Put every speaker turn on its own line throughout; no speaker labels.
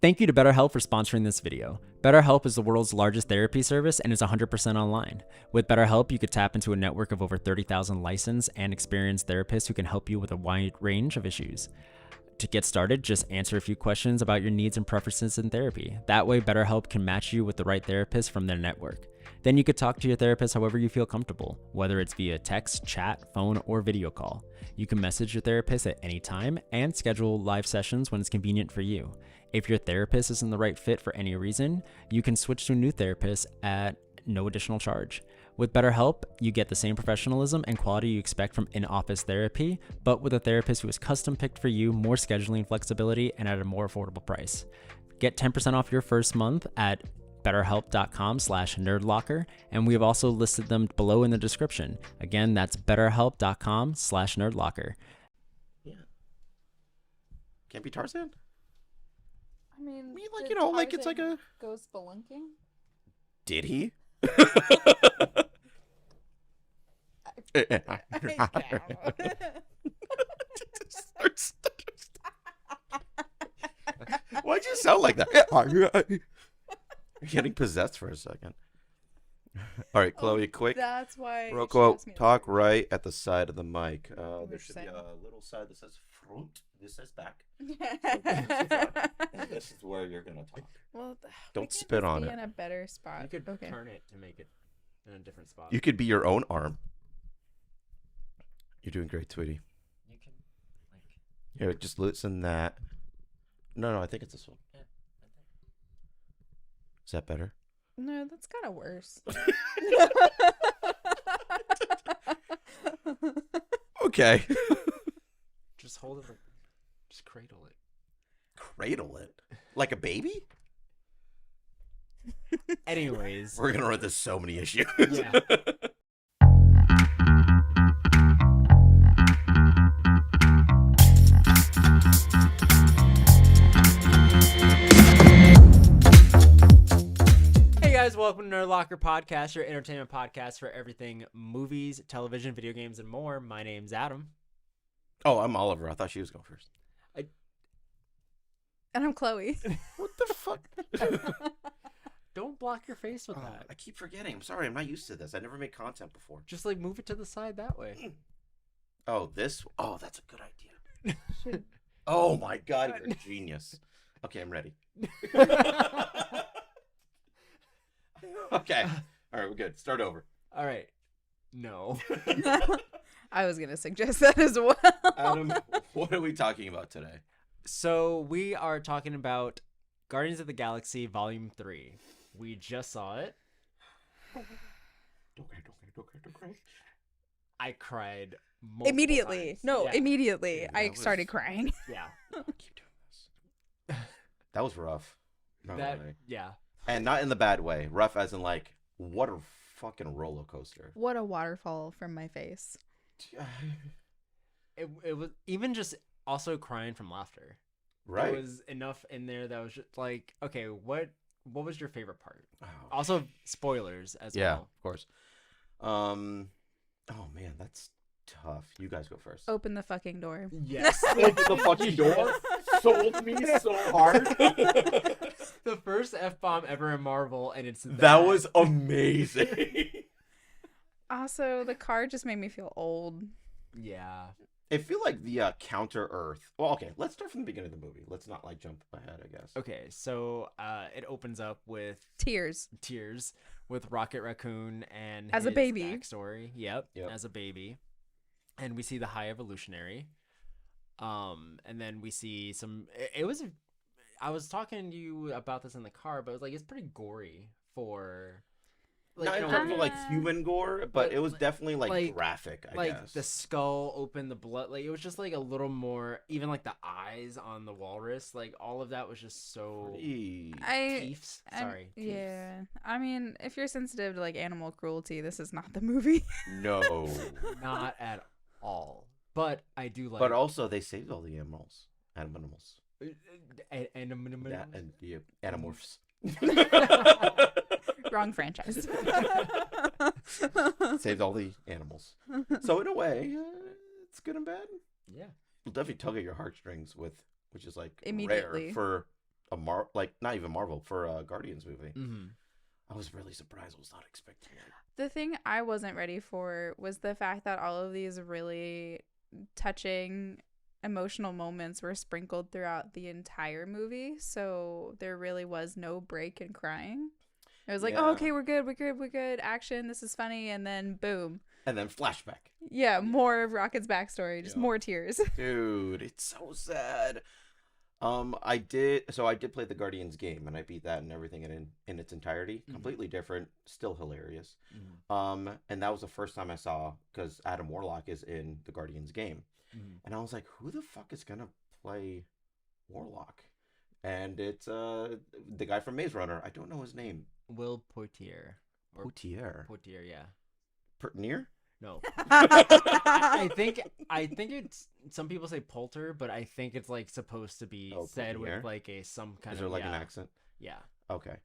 Thank you to BetterHelp for sponsoring this video. BetterHelp is the world's largest therapy service and is 100% online. With BetterHelp, you could tap into a network of over 30,000 licensed and experienced therapists who can help you with a wide range of issues. To get started, just answer a few questions about your needs and preferences in therapy. That way, BetterHelp can match you with the right therapist from their network. Then you could talk to your therapist however you feel comfortable, whether it's via text, chat, phone, or video call. You can message your therapist at any time and schedule live sessions when it's convenient for you. If your therapist isn't the right fit for any reason, you can switch to a new therapist at no additional charge. With BetterHelp, you get the same professionalism and quality you expect from in-office therapy, but with a therapist who is custom picked for you, more scheduling flexibility, and at a more affordable price. Get 10% off your first month at betterhelp.com/nerdlocker, and we have also listed them below in the description. Again, that's betterhelp.com/nerdlocker.
Yeah. Can't be Tarzan?
I mean,
like,
did
you know, like, it's
Tarzan
like a...
go spelunking?
Did he? Why'd you sound like that? You're getting possessed for a second. All right, Chloe, quick.
That's why.
Rocco, talk right at the side of the mic. There should be a little side that says front. This says back. This is where you're gonna talk.
Well,
don't spit on it.
In a better spot.
You could turn it to make it in a different spot.
You could be your own arm. You're doing great, sweetie.
You can, like...
Here, just listen that. No, I think it's this one.
Yeah, I think.
Is that better?
No, that's kind of worse.
Okay.
Just hold it. Just cradle it.
Cradle it? Like a baby?
Anyways.
We're going to run into so many issues.
Yeah. Hey guys, welcome to Nerd Locker Podcast, your entertainment podcast for everything movies, television, video games, and more. My name's Adam.
Oh, I'm Oliver. I thought she was going first.
And I'm Chloe.
What the fuck?
Don't block your face with that.
I keep forgetting. I'm sorry. I'm not used to this. I never made content before.
Just like move it to the side that way.
Oh, this? Oh, that's a good idea. Oh my God, you're a genius. Okay, I'm ready. Okay. All right, we're good. Start over.
All right. No.
I was going to suggest that as well.
Adam, what are we talking about today?
So we are talking about Guardians of the Galaxy Volume 3. We just saw it.
Don't cry.
I cried multiple
Immediately.
times.
No,
Yeah.
immediately.
Yeah,
I
that
started
was-
crying.
Yeah.
Keep doing this. That was rough. Not
That,
really.
yeah.
And not in the bad way. Rough as in like, what a fucking roller coaster.
What a waterfall from my face.
It was even just also crying from laughter.
Right.
There was enough in there that was just like, okay, what was your favorite part?
Oh,
Also, spoilers as
yeah,
well.
of course. Oh man, that's tough. You guys go first.
Open the fucking door.
Yes.
Open the fucking door. Sold me so hard.
The first F-bomb ever in Marvel, and it's
That was amazing.
Also, the car just made me feel old.
Yeah.
I feel like the Counter Earth. Well, okay, let's start from the beginning of the movie. Let's not like jump ahead, I guess.
Okay, so it opens up with
Tears.
tears with Rocket Raccoon and
As a
his
baby.
backstory. Yep,
Yep.
as a baby, and we see the High Evolutionary. And then we see some. It was. I was talking to you about this in the car, but it was like it's pretty gory for.
Not in
you know,
terms of like human gore, but it was definitely like graphic, I
like
guess.
the skull open, the blood, like it was just like a little more, even like the eyes on the walrus, like all of that was just so Teefs. Sorry.
Yeah. I mean, if you're sensitive to like animal cruelty, this is not the movie.
No.
Not at all. But I do like.
But also, they saved all the animals. Animals.
And
Yeah, and the Animorphs.
Wrong franchise.
Saved all the animals. So in a way, it's good and bad.
Yeah.
Will definitely tug at your heartstrings which is like
Immediately.
rare for not even Marvel, for a Guardians movie.
Mm-hmm.
I was really surprised. I was not expecting it.
The thing I wasn't ready for was the fact that all of these really touching emotional moments were sprinkled throughout the entire movie. So there really was no break in crying. It was like,
Yeah.
oh, okay, we're good. Action, this is funny. And then boom.
And then flashback.
Yeah, more of Rocket's backstory, just
Yeah.
more tears.
Dude, it's so sad. I did play the Guardians game, and I beat that and everything in its entirety.
Mhm.
Completely different, still hilarious.
Mm-hmm.
And that was the first time I saw, because Adam Warlock is in the Guardians game,
Mm-hmm.
and I was like, who the fuck is gonna play Warlock? And it's the guy from Maze Runner. I don't know his name.
Will Poitier. Or
Poitier.
Poitier, yeah.
Pertinier?
No. I think it's, some people say Poulter, but I think it's like supposed to be said
Poitier?
with like some kind
Is
of
there like an
yeah.
accent?
Yeah.
Okay.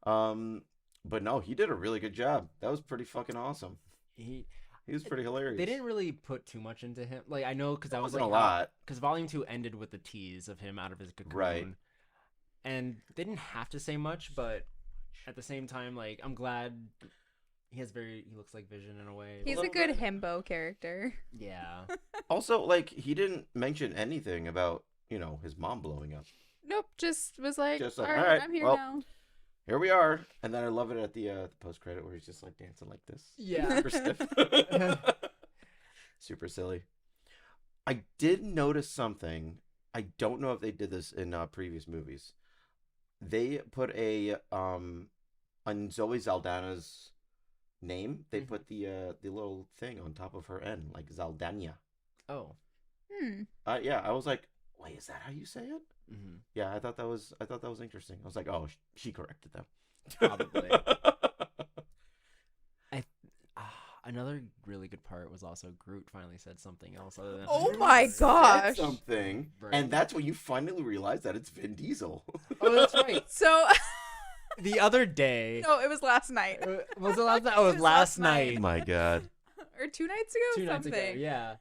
But no, he did a really good job. That was pretty fucking awesome.
He
was pretty hilarious.
They didn't really put too much into him. Like I know because that was
wasn't
like
a lot.
Because Volume 2 ended with the tease of him out of his cocoon.
Right.
And they didn't have to say much, but at the same time, like I'm glad he looks like Vision in a way.
He's a good himbo character.
Yeah.
Also, like, he didn't mention anything about, his mom blowing up.
Nope, just was like,
Just
all
like,
right,
all right,
I'm here
well,
now.
Here we are. And then I love it at the post credit where he's just like dancing like this.
Yeah.
Super stiff. Super silly. I did notice something. I don't know if they did this in previous movies. They put on Zoe Zaldana's name, they put the little thing on top of her N, like Zaldania.
Oh.
Yeah, I was like, wait, is that how you say it?
Mm-hmm.
Yeah, I thought that was interesting. I was like, oh, she corrected them.
Probably. Another really good part was also Groot finally said something else other than
Oh my gosh.
Something,
Right.
and that's when you finally realize that it's Vin Diesel.
Oh, that's right.
So,
The other day.
no, it was last night.
Was it last night? Oh, it was last night.
Oh my god.
Or 2 nights ago?
2 nights
something.
ago. Yeah.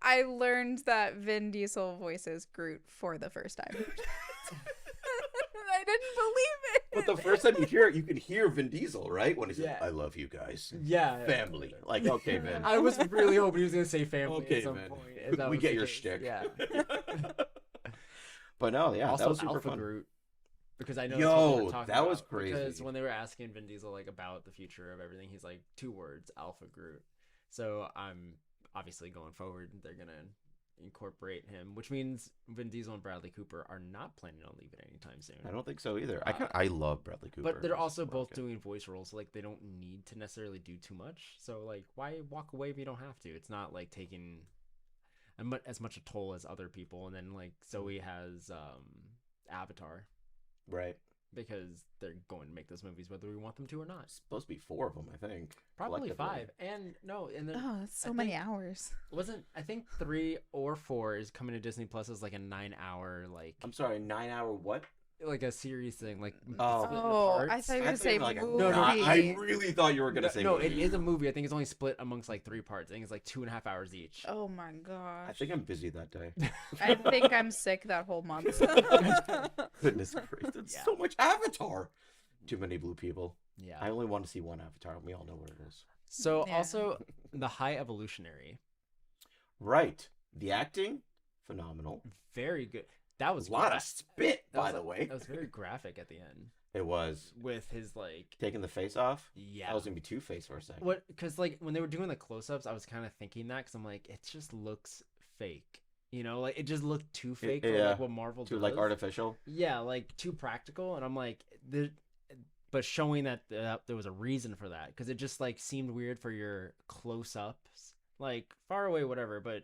I learned that Vin Diesel voices Groot for the first time. I didn't believe it.
But the first time you hear it, you can hear Vin Diesel, right? When he says,
Yeah.
"I love you guys,
Yeah.
family." Like, okay, Vin.
I was really hoping he was gonna say family
Okay,
at some
man.
point. if that
We
was
get
the
your
case.
shtick.
Yeah.
But no, yeah,
Also,
that was super
Alpha
fun.
Groot. Because I know
Yo,
that's what we were talking
that was
about.
crazy.
Because when they were asking Vin Diesel like about the future of everything, he's like 2 words, Alpha Groot. So I'm obviously going forward, they're gonna incorporate him, which means Vin Diesel and Bradley Cooper are not planning on leaving anytime soon.
I don't think so either. I love Bradley Cooper.
But they're
He's
also
fucking
both
good.
doing voice roles, so like they don't need to necessarily do too much. So like, why walk away if you don't have to? It's not like taking as much a toll as other people. And then like Zoe has Avatar,
right.
because they're going to make those movies whether we want them to or not.
Supposed to be 4 of them, I think.
Probably
collectively.
5. And no, and then
Oh, that's so
I
many
think-
hours.
I think 3 or 4 is coming to Disney Plus as like a 9-hour
I'm sorry, 9-hour what?
like a series thing, like
Oh.
split into
Oh, I
parts.
thought you were
I
going to say
thought you were
movie.
like, I really thought you were gonna say
No,
movie.
it is a movie. I think it's only split amongst like 3 parts. I think it's like 2.5 hours each.
Oh my
I
gosh.
think I'm busy that day.
I think I'm sick that whole month.
Goodness gracious, it's
Yeah.
so much Avatar. Too many blue people.
Yeah.
I only want to see one Avatar, and we all know what it is.
So
Yeah.
also the High Evolutionary,
Right. The acting, phenomenal.
very good. That was
A lot
gra-
of spit,
that
by
was-
the way.
That was very graphic at the end
It was.
with his like
Taking the face off.
yeah.
I was gonna be Two-Face for a second.
What? Because like when they were doing the close-ups, I was kind of thinking that because I'm like, it just looks fake. You know, like it just looked too fake for
yeah.
like what Marvel
Too
does.
like artificial.
Yeah, like too practical, and I'm like, but showing that there was a reason for that because it just like seemed weird for your close-ups, like far away, whatever. But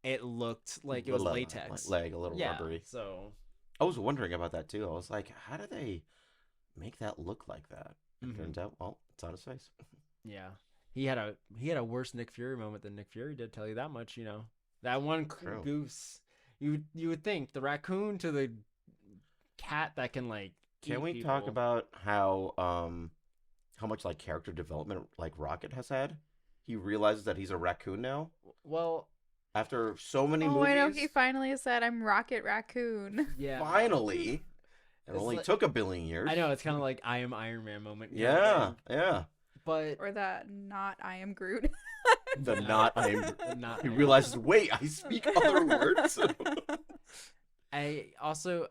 it looked like it was latex,
Leg, a little
yeah.
rubbery.
So
I was wondering about that too. I was like, how do they make that look like that?
Mhm.
Turns out, well, it's on his face.
yeah, he had a worse Nick Fury moment than Nick Fury did. Tell you that much, you know. That one
True.
goose. You would think the raccoon to the cat that can like.
Can
eat
we talk
people.
about how much like character development like Rocket has had? He realizes that he's a raccoon now
Well,
after so many
Oh,
movies.
I know. He finally said, "I'm Rocket Raccoon."
yeah.
Finally, It only
like-
took a billion years.
I know, it's kind of like I am Iron Man moment. kind of
Yeah,
thing.
yeah.
But
Or that not I am Groot.
The not I'm.
not
He
Iron
realizes,
Man.
wait, I speak other words.
I also,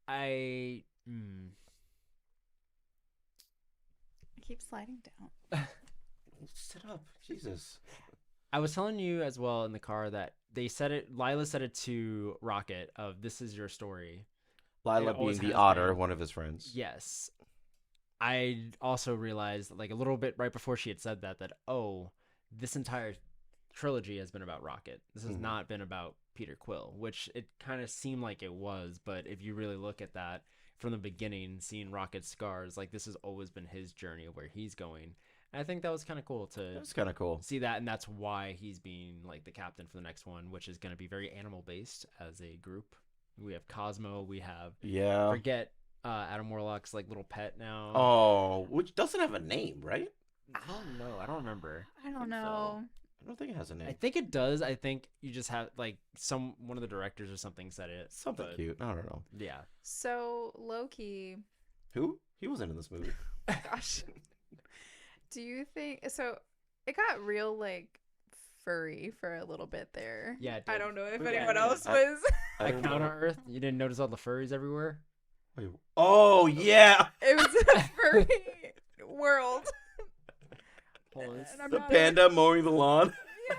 I, mm,
I keep sliding down.
Sit up, Jesus.
I was telling you as well in the car that they said it. Lila said it to Rocket of "This is your story."
Lila
It always
being the
has
otter,
been.
one of his friends.
Yes. I also realized, like, a little bit right before she had said that, oh, this entire trilogy has been about Rocket. This has
Mhm.
not been about Peter Quill, which it kind of seemed like it was. But if you really look at that from the beginning, seeing Rocket's scars, like, this has always been his journey of where he's going. And I think that was kind of cool to
That's kind of cool.
see that. And that's why he's being, like, the captain for the next one, which is going to be very animal-based as a group. We have Cosmo. We have,
Yeah.
forget Adam Warlock's, like, little pet now.
Oh, which doesn't have a name, right?
I don't know. I don't remember.
I don't
think
know.
I don't think it has a name.
I think it does. I think you just have, like, one of the directors or something said it.
Something
but,
cute. I don't know.
Yeah.
So Loki,
Who? He wasn't in this movie.
gosh. Do you think so? It got real like furry for a little bit there.
Yeah, it
I
did.
don't know if
Yeah,
anyone
yeah.
else
I-
was.
I
Like
don't
Counter
know.
Earth, you didn't notice all the furries everywhere?
Wait, oh, yeah.
It was a furry world.
Hold on,
And I'm
The
not-
panda mowing the lawn.
Yeah.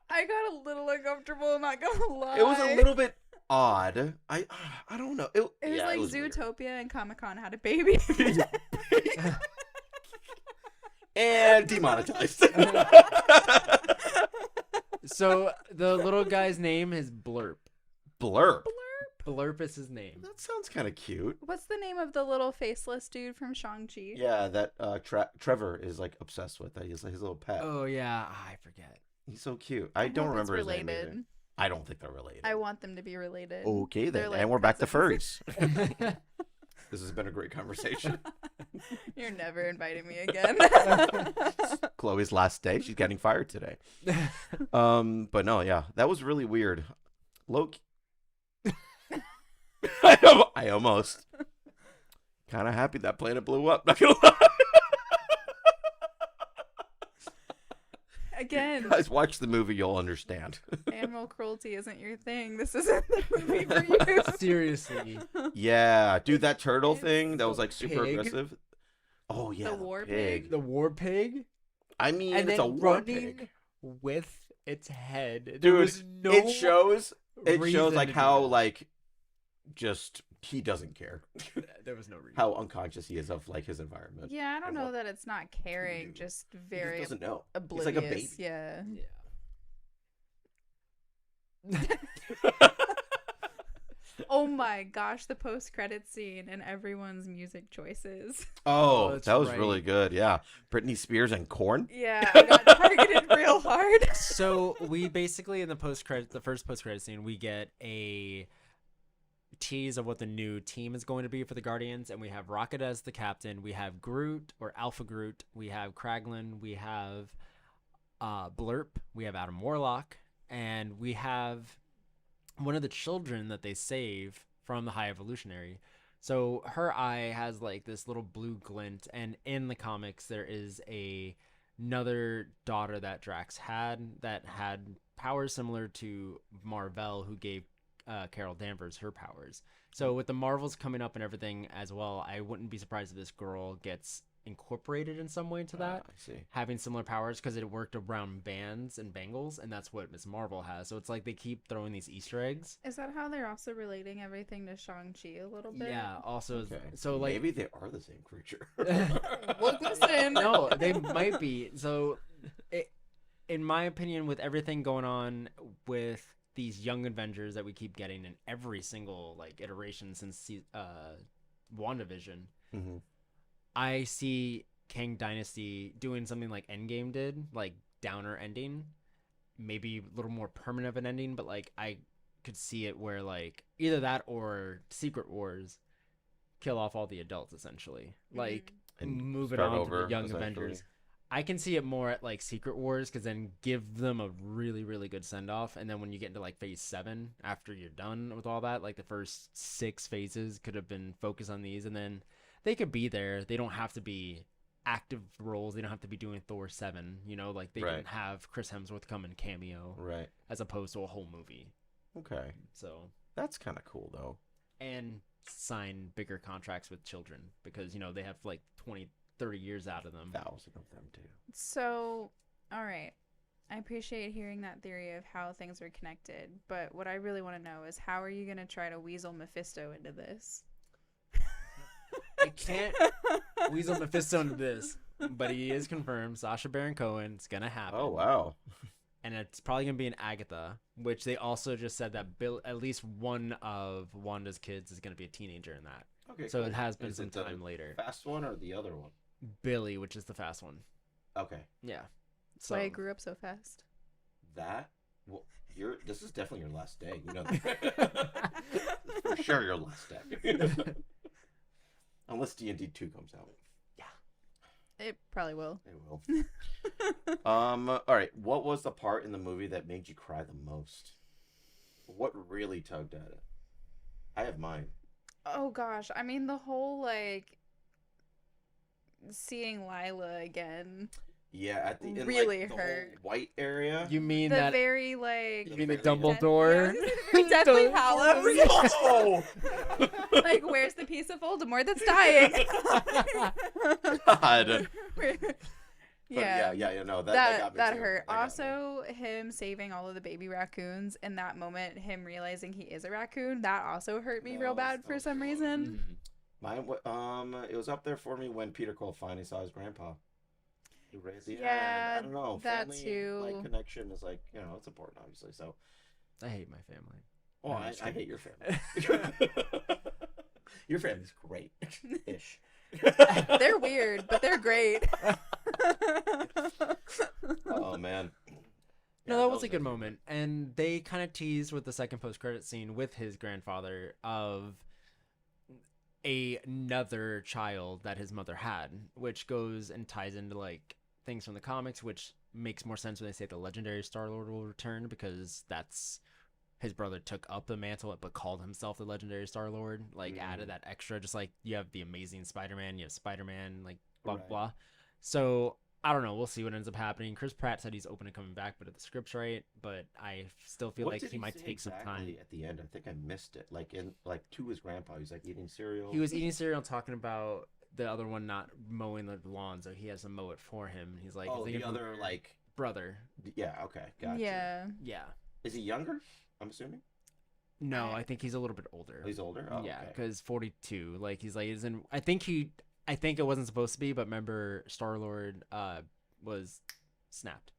I got a little uncomfortable. Not gonna lie.
It was a little bit odd. I don't know.
It was
yeah,
like
it was weird.
Zootopia and Comic Con had a baby.
And demonetized.
So the little guy's name is Blurp.
Blurp.
Blurp is his name.
That sounds kind of cute.
What's the name of the little faceless dude from Shang-Chi?
Yeah, that Trevor is like obsessed with. That. He's like his little pet.
Oh yeah, I forget.
He's so cute. I don't
hope it's
remember his name
related.
either. I don't think they're related.
I want them to be related.
Okay
They're
then,
like
and we're back to
cousins.
furries. This has been a great conversation.
You're never inviting me again.
Chloe's last day. She's getting fired today. But no, yeah, that was really weird. Loki. I almost kind of happy that planet blew up. Not gonna lie.
Again,
Guys, watch the movie. You'll understand.
animal cruelty isn't your thing. This isn't the movie for you.
Seriously.
Yeah, dude, that turtle
It's
thing that was
the
like super
pig.
aggressive. Oh yeah,
The war pig.
The war pig?
I mean,
And
it's
then
a war
running
pig.
with its head. There
Dude,
was no
it shows
reason
like
to do
how
that.
like just he doesn't care.
There was no reason.
How unconscious he is of like his environment.
Yeah, I don't
And
know
what
that it's not caring,
do.
just
He just
very
doesn't know.
oblivious.
He's like a baby.
Yeah.
Yeah.
Oh my gosh, the post-credit scene and everyone's music choices.
Oh,
that's
that was
right.
really good. Yeah, Britney Spears and Korn.
Yeah, I got targeted real hard.
So we basically in the first post credit scene, we get a tease of what the new team is going to be for the Guardians, and we have Rocket as the captain. We have Groot or Alpha Groot. We have Kraglin. We have Blurp. We have Adam Warlock, and we have one of the children that they save from the High Evolutionary. So her eye has like this little blue glint, and in the comics there is another daughter that Drax had that had powers similar to Marvel, who gave Carol Danvers her powers. So with the Marvels coming up and everything as well, I wouldn't be surprised if this girl gets incorporated in some way into that,
I see.
having similar powers, because it worked around bands and bangles, and that's what Miss Marvel has. So it's like they keep throwing these Easter eggs.
Is that how they're also relating everything to Shang-Chi a little bit?
Yeah. Also,
Okay.
so like
maybe they are the same creature.
Look, listen.
no, they might be. So, in my opinion, with everything going on with these young Avengers that we keep getting in every single like iteration since WandaVision,
Mhm.
I see Kang Dynasty doing something like Endgame did, like downer ending, maybe a little more permanent of an ending, but like I could see it where like either that or Secret Wars kill off all the adults essentially, like
And
move it
start
on
over,
to the young
essentially.
Avengers. I can see it more at like Secret Wars, because then give them a really, really good send off, and then when you get into like phase 7, after you're done with all that, like the first 6 phases could have been focused on these, and then they could be there. They don't have to be active roles. They don't have to be doing Thor 7. You know, like they
Right.
can have Chris Hemsworth come and cameo,
Right.
as opposed to a whole movie.
Okay.
So
That's kind of cool though.
and sign bigger contracts with children, because you know they have like 20-30 years out of them.
1,000 of them too.
So, all right. I appreciate hearing that theory of how things are connected, but what I really want to know is how are you going to try to weasel Mephisto into this?
I can't weasel Mephisto into this, but he is confirmed. Sacha Baron Cohen. It's gonna happen.
Oh wow.
And it's probably gonna be an Agatha, which they also just said that at least one of Wanda's kids is gonna be a teenager in that.
Okay.
So
cool.
it has been
Is
some
it the
time later.
Fast one or the other one?
Billy, which is the fast one.
Okay.
Yeah.
That's why I grew up so fast.
That. Well, this is definitely your last day. You know that. For sure, your last day. Unless D&D 2 comes out.
It probably will.
It will. All right. What was the part in the movie that made you cry the most? What really tugged at it? I have mine.
Oh gosh, I mean the whole like seeing Lila again.
Yeah, at the in,
Really
like, the
hurt.
whole white area.
You mean
The
that?
very like
You mean the
Very
Dumbledore?
Deathly Hallows.
Oh!
Like, where's the piece of Voldemort that's dying?
God.
Yeah.
Yeah. No, that
That
got me
that
too.
hurt.
That got me.
Also, him saving all of the baby raccoons in that moment, him realizing he is a raccoon, that also hurt me real
That was-
bad
that
for
was
some
rough.
reason.
Mhm.
It was up there for me when Peter Cole finally saw his grandpa. Right at the
Yeah,
end. I don't know.
that
Family,
too.
like, connection is like, it's important, obviously. So,
I hate my family.
oh,
No,
I
just
hate
kidding.
your family. Your family's great, ish.
They're weird, but they're great.
Oh man.
No,
Yeah,
that was a
those
good
are-
moment. And they kind of teased with the second post-credit scene with his grandfather of another child that his mother had, which goes and ties into like things from the comics, which makes more sense when they say the legendary Star-Lord will return, because that's his brother took up the mantle but called himself the legendary Star-Lord, like added that extra, just like you have the Amazing Spider-Man, you have Spider-Man, like blah
Right.
blah. So I don't know. We'll see what ends up happening. Chris Pratt said he's open to coming back, but if the script's right. But I still feel
What
like
did
he might
say
take some time.
exactly at the end? I think I missed it. Like to his grandpa, he's like eating cereal.
He was eating cereal and talking about the other one not mowing the lawn, so he has to mow it for him. And he's like,
Oh,
"Is
the
it
other like.
brother."
Yeah. Okay. Gotcha.
Yeah.
Yeah.
Is he younger? I'm assuming.
No, I think he's a little bit older.
Oh, he's older. Oh,
yeah,
okay.
because 42. Like he's like, isn't? I think it wasn't supposed to be, but remember, Star-Lord was snapped.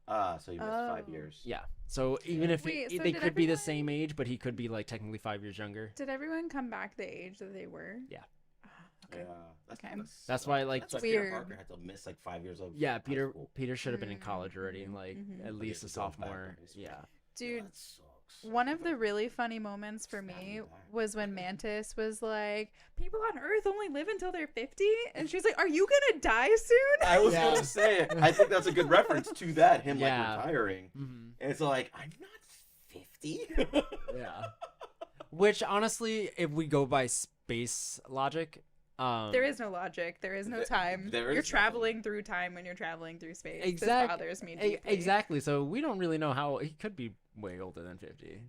So he missed 5
Oh.
years.
Yeah. So even if
Wait, so
they
did
could be the
everyone-
same age, but he could be like technically 5 years younger.
Did everyone come back the age that they were?
Yeah.
Ah, okay.
Yeah. That's
Okay.
kinda
That's why, like,
that's why Peter
weird.
Parker had to miss like 5 years of.
Yeah,
high
Peter
school.
should have been in college already,
Mhm,
like
mhm.
at
But
least a
he's going back
sophomore.
on his-
Yeah.
Dude,
that sucks.
one of the really funny moments for
Gotta
me
be back.
was when Mantis was like, "People on Earth only live until they're 50," and she's like, "Are you gonna die soon?"
I was
Yeah.
gonna say, I think that's a good reference to that. Him
Yeah.
like retiring,
Mm-hmm.
and it's like I'm not 50.
Yeah. Which honestly, if we go by space logic,
There is no logic. There is no
Th-
time.
there
You're
is
traveling through time when you're traveling through space. This
Exact-
bothers me deeply.
exactly. So we don't really know how he could be way older than 50.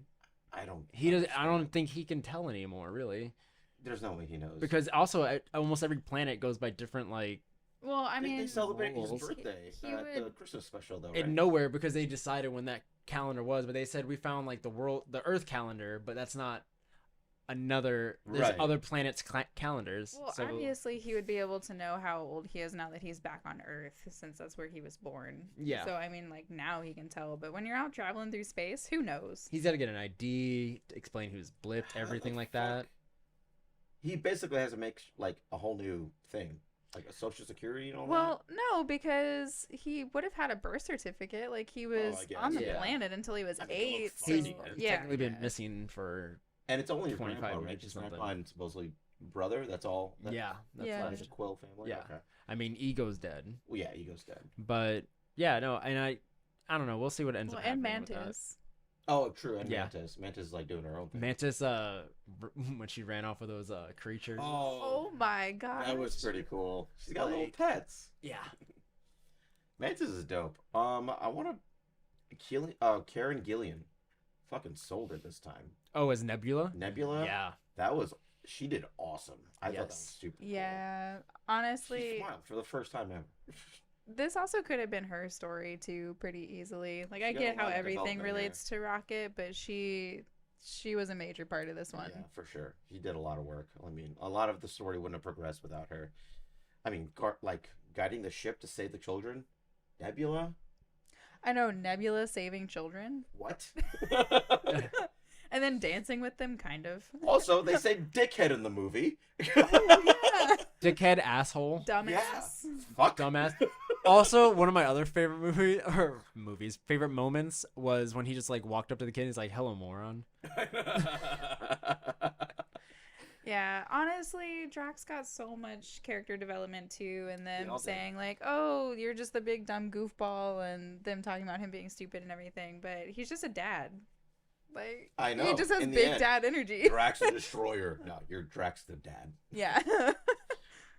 I don't.
He does. I don't
understand.
think he can tell anymore, really,
There's no way he knows.
because also almost every planet goes by different like
Well, I mean,
they celebrate his
rules.
birthday
He
at the
would-
Christmas special, though, right?
in nowhere, because they decided when that calendar was, but they said we found like the Earth calendar, but that's not another. There's
Right.
other planets' calendars.
well,
so
obviously he would be able to know how old he is now that he's back on Earth, since that's where he was born.
Yeah.
So I mean, like now he can tell, but when you're out traveling through space, who knows?
he's got to get an ID to explain who's blipped,
How
everything
the
like that.
fuck? He basically has to make like a whole new thing, like a social security and all
Well, no, because he would have had a birth certificate. Like he was
I guess,
on the
yeah.
planet until he was
I think it
8.
looks
So,
funny,
He's
man.
yeah,
technically been
yeah.
missing for
that. And it's only his
25
grandpa, right?
years or
His
something.
grandpa and supposedly brother. That's all.
Yeah, that's
Yeah.
There's
left.
a Quill family.
Yeah.
Okay.
I mean, Ego's dead,
Well, yeah, Ego's dead.
but yeah, no, and I don't know. We'll see what ends
Well,
up
and
happening with that.
Mantis.
Oh, true. And
Yeah.
Mantis. Mantis is like doing her own thing.
Mantis, when she ran off with those creatures.
Oh my god.
that was pretty cool. She's got little pets.
Yeah.
Mantis is dope. I want to. Karen Gillian, fucking sold it this time.
Oh, as Nebula.
Nebula.
Yeah.
That was. She did awesome. I thought that was
Yes.
super.
Yeah.
Cool. She
Honestly,
smiled for the first time ever.
this also could have been her story too, pretty easily. Like, I
She got
get
a
how
lot of
everything
development
relates to Rocket, but she was a major part of this one.
Yeah, for sure. She did a lot of work. I mean, a lot of the story wouldn't have progressed without her. I mean, like guiding the ship to save the children. Nebula.
I know, Nebula saving children.
What?
And then dancing with them, kind of.
Also, they say dickhead in the movie.
Yeah.
Dickhead asshole.
Dumbass.
Fuck.
Dumbass. Also, one of my other favorite favorite moments was when he just like walked up to the kid and he's like, "Hello, moron."
Yeah, honestly, Drax got so much character development too, and them
all did.
saying like, "Oh, you're just the big dumb goofball," and them talking about him being stupid and everything. But he's just a dad. Like,
I know.
he just has
in the
big
end,
dad energy.
Drax the Destroyer. No, you're Drax the dad.
Yeah.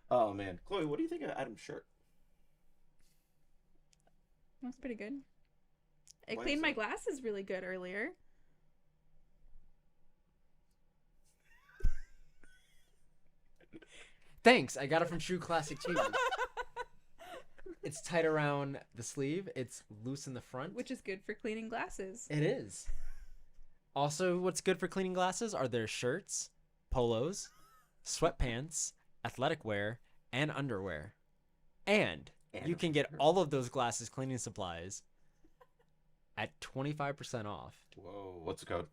Oh man, Chloe, what do you think of Adam's shirt?
That's pretty good. I
Why
cleaned
is
my
it-
glasses really good earlier.
Thanks. I got it from True Classic Tees. It's tight around the sleeve. It's loose in the front.
Which is good for cleaning glasses.
It is. Also, what's good for cleaning glasses are their shirts, polos, sweatpants, athletic wear, and underwear. And you can get all of those glasses cleaning supplies at 25% off.
Whoa, what's the code?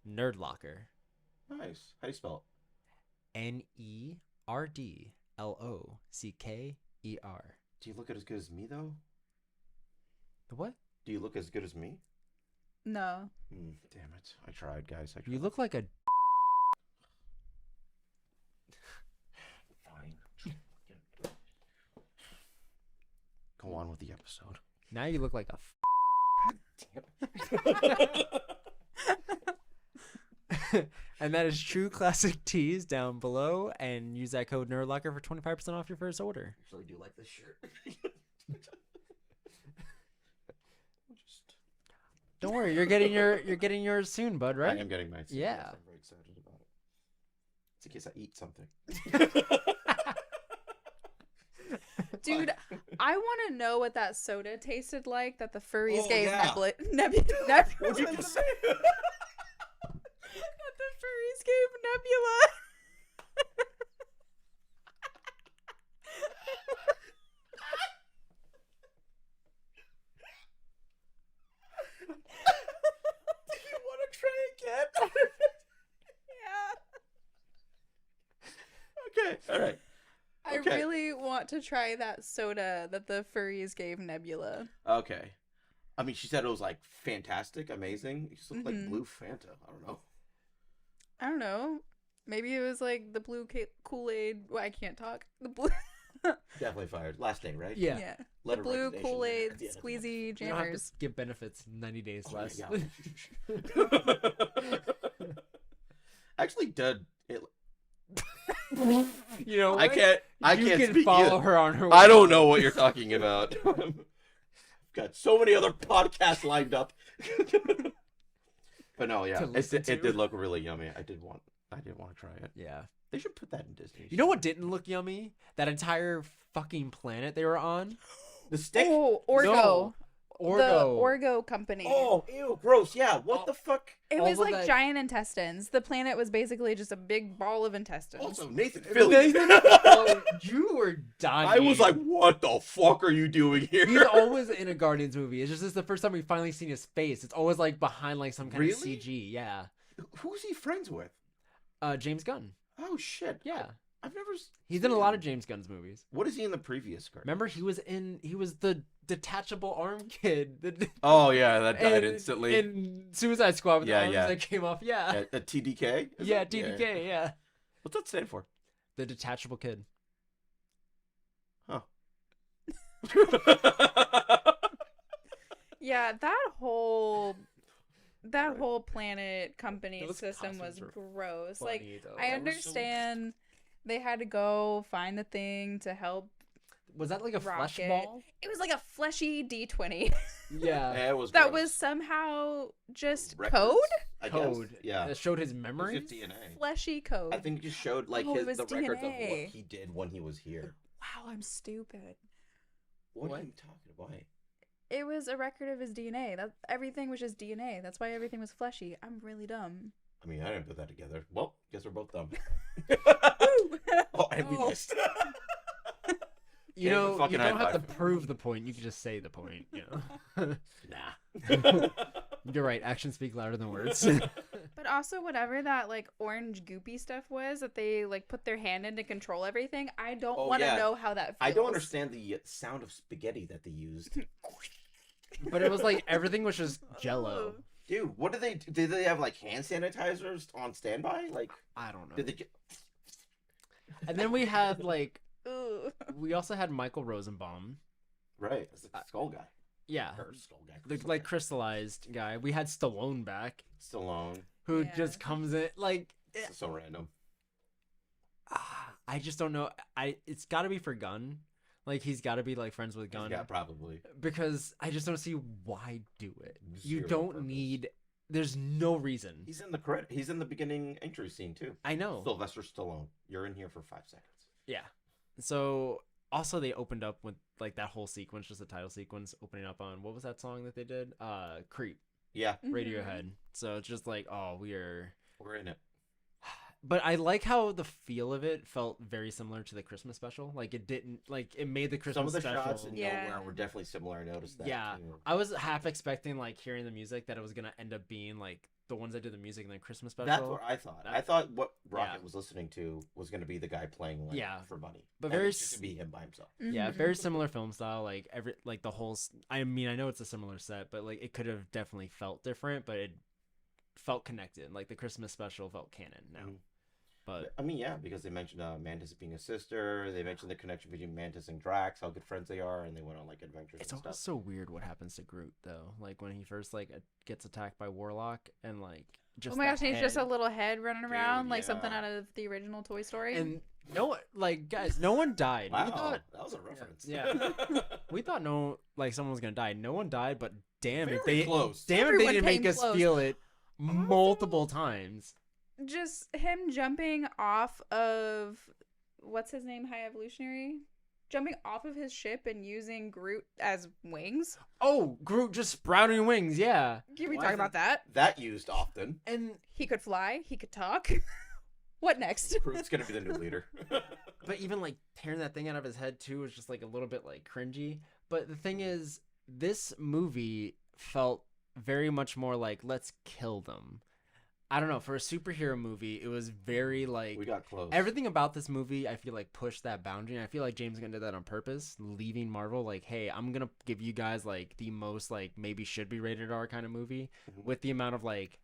Nerd Locker.
Nice. How do you spell
NERDLOCKER.
it? Do you look as good as me though?
The what?
Do you look as good as me?
No.
Damn it! I tried, guys. I tried.
You look like a.
Fine. Go on with the episode.
Now you look like a. And that is True Classic Tees down below, and use that code NerdLocker for 25% off your first order.
Actually, do like this shirt.
Don't worry, you're getting yours soon, bud. Right?
I am getting mine.
Yeah.
Yes, I'm very excited about it. It's in case I eat something.
Dude, I want to know what that soda tasted like that the furries
Oh,
gave
yeah.
Nebula. That
What'd you just say?
the furries gave Nebula.
Do you want to try again?
Yeah.
Okay. All right.
I
Okay.
really want to try that soda that the furries gave Nebula.
Okay. I mean, she said it was like fantastic, amazing. It just looked like
Mhm.
blue Fanta. I don't know.
I don't know. Maybe it was like the blue Kool-Aid. Well, I can't talk. The blue.
Definitely fired. Last day, right?
Yeah.
Yeah.
Letter
The blue
resignation
Kool-Aid
at the end of the
squeezy
You don't have to
jammers.
give benefits 90 days
Oh,
less.
yeah. Actually, did it?
You know,
I can't
you can
speak
follow
either.
her on her.
I don't
way.
know what you're talking about. Got so many other podcasts lined up. But no, yeah,
To listen
it
to.
did look really yummy. I did want to try it.
Yeah.
They should put that in Disney.
You know what didn't look yummy? That entire fucking planet they were on.
The stick?
Oh, Orgo.
No.
The
Orgo.
Orgo company.
Oh, ew, gross. Yeah, what the fuck?
It
all
was
of
like
that-
giant intestines. The planet was basically just a big ball of intestines.
Also, Nathan Philly.
Nathan, oh, you were dying.
I was like, what the fuck are you doing here?
He's always in a Guardians movie. It's just this is the first time we've finally seen his face. It's always like behind like some kind of
Really?
CG. Yeah.
Who's he friends with?
James Gunn.
Oh, shit.
Yeah.
I've never...
He's in a lot of James Gunn's movies.
What is he in the previous card?
Remember, he was the detachable arm kid.
Oh, yeah, that died
in,
instantly.
in Suicide Squad with
Yeah,
the arms
yeah.
that came off. Yeah.
A TDK? Is
Yeah,
it?
TDK, yeah.
What's that stand for?
The detachable kid.
Huh.
Yeah, that whole planet company
Those
system was
costumes were
gross.
funny,
Like,
though.
I
That was so-
understand they had to go find the thing to help
Was that like a flesh
Rocket.
ball?
It was like a fleshy D20
Yeah.
Yeah, it was
that
gross.
was somehow just
Records,
code,
I
Code.
guess. Yeah.
That showed his
It was
memories.
just DNA.
fleshy code.
I think it just showed like
Oh, it was
the records of
DNA.
what he did when he was here.
Wow, I'm stupid.
What
What?
are you talking about? Why?
It was a record of his DNA. That everything was just DNA. That's why everything was fleshy. I'm really dumb.
I mean, I didn't put that together. Well, guess we're both dumb.
Woo!
Oh, and we
Oh.
missed.
You
Give
know,
a
you
fucking
don't
high
have to
five.
prove the point. You can just say the point. You know.
Nah.
You're right. Actions speak louder than words.
But also whatever that like orange goopy stuff was that they like put their hand in to control everything. I don't
Oh,
want to
yeah.
know how that feels.
I don't understand the sound of spaghetti that they used.
But it was like everything was just Jello.
Dude, what did they do? Did they have like hand sanitizers on standby? Like,
I don't know.
did they get...
And then we had like
Ugh.
we also had Michael Rosenbaum.
Right, it's the skull guy.
Yeah.
Or skull guy.
The like crystallized guy. We had Stallone back,
Stallone.
who
Yeah.
just comes in like
It's so random.
I just don't know. It's got to be for Gunn. Like he's got to be like friends with Gunn
Yeah, probably.
because I just don't see why do it. You
Zero
don't
purpose.
need. There's no reason.
He's in the credit. He's in the beginning entry scene too.
I know.
Sylvester Stallone. You're in here for 5 seconds.
Yeah. So also they opened up with like that whole sequence, just the title sequence, opening up on what was that song that they did? Creep,
Yeah,
Mhm.
Radiohead. So it's just like, oh, we're But I like how the feel of it felt very similar to the Christmas special. Like it didn't like it made the Christmas
Some of the
special.
shots in
Yeah.
Nowhere were definitely similar. I noticed that.
Yeah.
too.
I was half expecting like hearing the music that it was gonna end up being like the ones that did the music in the Christmas special.
That's what I thought.
That-
I thought what Rocket
Yeah.
was listening to was going to be the guy playing like,
Yeah.
for money.
But
And
very
it's just
s-
to be him by himself.
Yeah,
Mhm.
very similar film style. Like every like the whole. I mean, I know it's a similar set, but like it could have definitely felt different, but it felt connected. Like the Christmas special felt canon now.
Mhm.
But
I mean, yeah, because they mentioned Mantis being a sister. They mentioned the connection between Mantis and Drax, how good friends they are, and they went on like adventures
it's
and
always
stuff.
so weird what happens to Groot though. Like when he first like gets attacked by Warlock and like just
Oh my
the
gosh, and he's just a
head.
little head running around
Dude,
like something
yeah.
out of the original Toy Story.
And no one, like guys, no one died.
Wow,
We thought
that was a reference.
Yeah. we thought no like someone was gonna die. No one died, but damn if
Very
they
close.
damn if
Everyone
they didn't make
came
us
close.
feel it multiple times.
Just him jumping off of what's his name, High Evolutionary? Jumping off of his ship and using Groot as wings.
Oh, Groot just sprouting wings, yeah.
Can we
Why
talk
is
about that?
That used often.
And
He could fly, he could talk. What next?
Groot's going to be the new leader.
but even like tearing that thing out of his head too was just like a little bit like cringy. But the thing is, this movie felt very much more like let's kill them. I don't know, for a superhero movie, it was very like
We got close.
everything about this movie I feel like pushed that boundary, and I feel like James Gunn did that on purpose, leaving Marvel like, hey, I'm gonna give you guys like the most like maybe should be rated R kind of movie
Mhm.
with the amount of like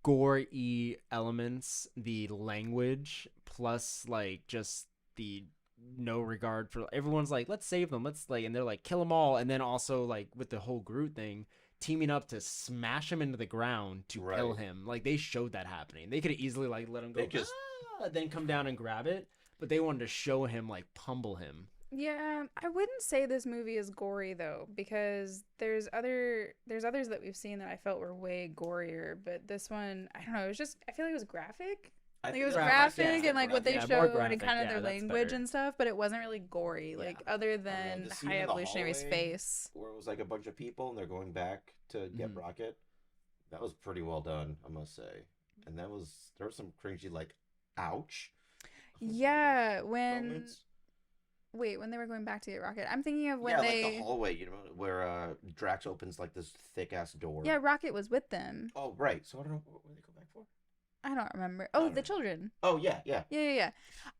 gore-y elements, the language, plus like just the no regard for everyone's like let's save them, let's like, and they're like kill them all, and then also like with the whole Groot thing teaming up to smash him into the ground to kill
Right.
him. Like they showed that happening. They could have easily like let him go
They just-
then come down and grab it, but they wanted to show him like pummel him.
Yeah, I wouldn't say this movie is gory though, because there's others that we've seen that I felt were way gorier, but this one, I don't know, it was just I feel like it was graphic. Like it was graphic and like what they
Yeah, more
showed
graphic.
and kind of
Yeah,
their
that's
language
better.
and stuff, but it wasn't really gory, like other than
the scene
High
in the
Evolutionary's
hallway
face.
where it was like a bunch of people and they're going back to get
Mhm.
Rocket. That was pretty well done, I must say. And there was some cringy like, ouch.
Yeah, when
moments.
when they were going back to get Rocket, I'm thinking of when
Yeah,
they
like the hallway, you know, where Drax opens like this thick ass door.
yeah, Rocket was with them.
Oh right. So I don't know what they go back for.
I don't remember.
I
Oh,
don't
the
know.
children.
Oh yeah.
Yeah.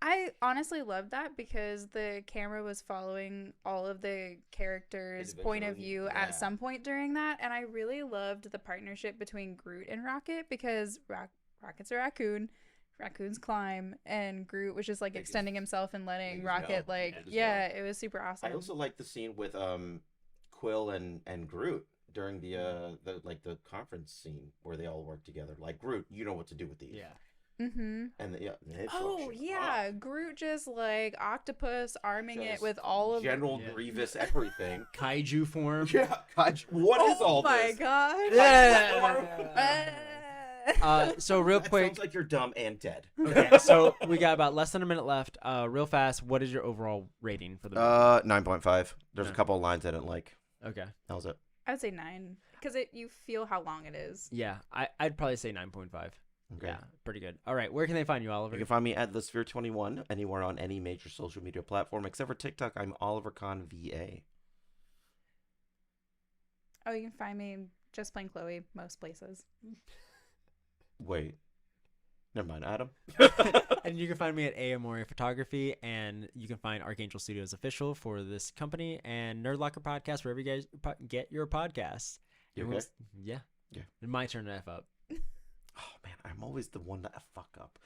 I honestly loved that because the camera was following all of the characters' point of
Individually,
view
yeah.
at some point during that. And I really loved the partnership between Groot and Rocket because Rocket's a raccoon. raccoons climb, and Groot was just like
They
extending himself and letting
just
Rocket
go.
like
Yeah, just
yeah, it was super awesome.
I also like the scene with Quill and Groot during the conference scene where they all work together. Like, Groot, you know what to do with these.
Yeah.
Mm-hmm.
And it
Oh
functions.
yeah, Groot just like octopus arming it
Just
with all of
General
Yeah.
Grievous everything.
Kaiju form.
Yeah, God, what is all
Oh my
this?
god.
So real
That
quick.
sounds like you're dumb and dead.
Okay, so we got about less than a minute left. Real fast, what is your overall rating for the movie?
9.5. There's
Yeah.
a couple of lines I didn't like.
Okay.
That was it.
I would say 9 because you feel how long it is.
Yeah, I'd probably say 9.5.
Okay.
Yeah, pretty good. All right, where can they find you, Oliver?
You can find me at the Sphere 21 anywhere on any major social media platform except for TikTok. I'm Oliver Kahn VA.
Oh, you can find me just plain Chloe most places.
Wait. Never mind, Adam.
And you can find me at Amore Photography, and you can find Archangel Studios official for this company and Nerd Locker Podcast wherever you guys get your podcasts.
You
And
okay?
Yeah.
Yeah.
My turn to F up.
Oh man, I'm always the one to fuck up.